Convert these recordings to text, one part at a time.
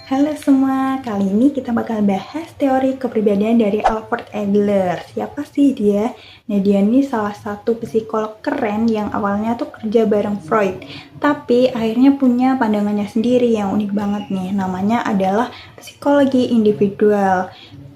Halo semua, kali ini kita bakal bahas teori kepribadian dari Alfred Adler. Siapa sih dia? Nah, dia ini salah satu psikolog keren yang awalnya tuh kerja bareng Freud, tapi akhirnya punya pandangannya sendiri yang unik banget nih. Namanya adalah psikologi individual.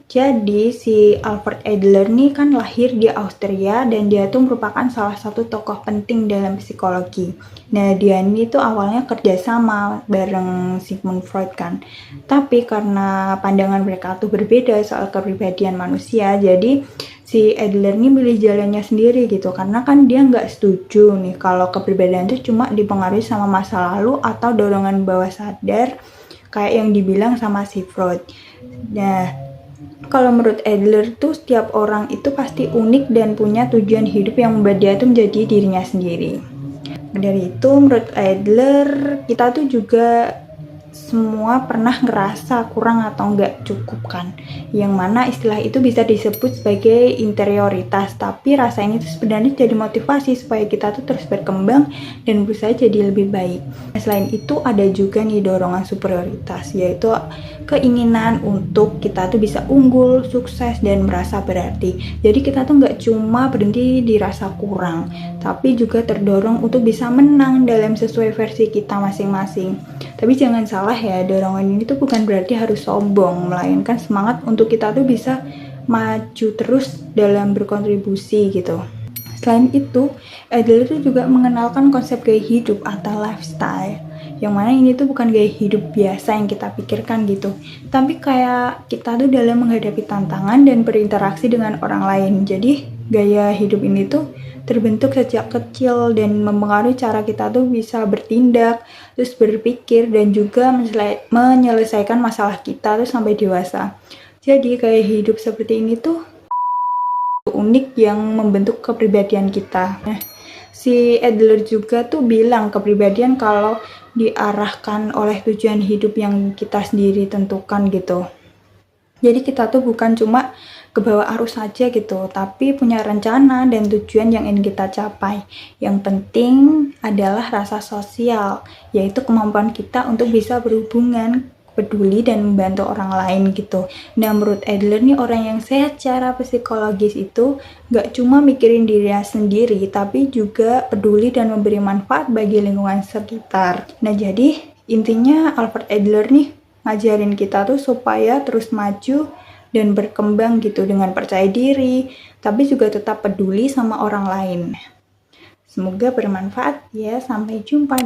Jadi si Alfred Adler nih kan lahir di Austria dan dia tuh merupakan salah satu tokoh penting dalam psikologi. Nah, dia ini tuh awalnya kerjasama bareng Sigmund Freud kan. Tapi karena pandangan mereka tuh berbeda soal kepribadian manusia, jadi si Adler nih milih jalannya sendiri gitu. Karena kan dia nggak setuju nih kalau kepribadian itu cuma dipengaruhi sama masa lalu atau dorongan bawah sadar kayak yang dibilang sama si Freud. Nah, kalau menurut Adler tuh setiap orang itu pasti unik dan punya tujuan hidup yang membuat dia tuh menjadi dirinya sendiri. Dari itu menurut Adler kita tuh juga semua pernah ngerasa kurang atau nggak cukup kan, yang mana istilah itu bisa disebut sebagai interioritas, tapi rasa ini tuh sebenarnya jadi motivasi supaya kita tuh terus berkembang dan berusaha jadi lebih baik. Selain itu ada juga nih dorongan superioritas, yaitu keinginan untuk kita tuh bisa unggul, sukses, dan merasa berarti. Jadi kita tuh nggak cuma berhenti di rasa kurang, tapi juga terdorong untuk bisa menang dalam sesuai versi kita masing-masing. Tapi jangan salah ya, dorongan ini tuh bukan berarti harus sombong, melainkan semangat untuk kita tuh bisa maju terus dalam berkontribusi gitu. Selain itu, Adler itu juga mengenalkan konsep gaya hidup atau lifestyle, yang mana ini tuh bukan gaya hidup biasa yang kita pikirkan gitu, tapi kayak kita tuh dalam menghadapi tantangan dan berinteraksi dengan orang lain. Jadi gaya hidup ini tuh terbentuk sejak kecil dan mempengaruhi cara kita tuh bisa bertindak, terus berpikir, dan juga menyelesaikan masalah kita tuh sampai dewasa. Jadi gaya hidup seperti ini tuh unik yang membentuk kepribadian kita. Nah, si Adler juga tuh bilang kepribadian kalau diarahkan oleh tujuan hidup yang kita sendiri tentukan gitu. Jadi kita tuh bukan cuma ke bawah arus saja gitu, tapi punya rencana dan tujuan yang ingin kita capai. Yang penting adalah rasa sosial, yaitu kemampuan kita untuk bisa berhubungan, peduli, dan membantu orang lain gitu. Nah, menurut Adler nih, orang yang sehat secara psikologis itu gak cuma mikirin dirinya sendiri, tapi juga peduli dan memberi manfaat bagi lingkungan sekitar. Nah, jadi intinya Alfred Adler nih ngajarin kita tuh supaya terus maju dan berkembang gitu dengan percaya diri, tapi juga tetap peduli sama orang lain. Semoga bermanfaat ya, sampai jumpa.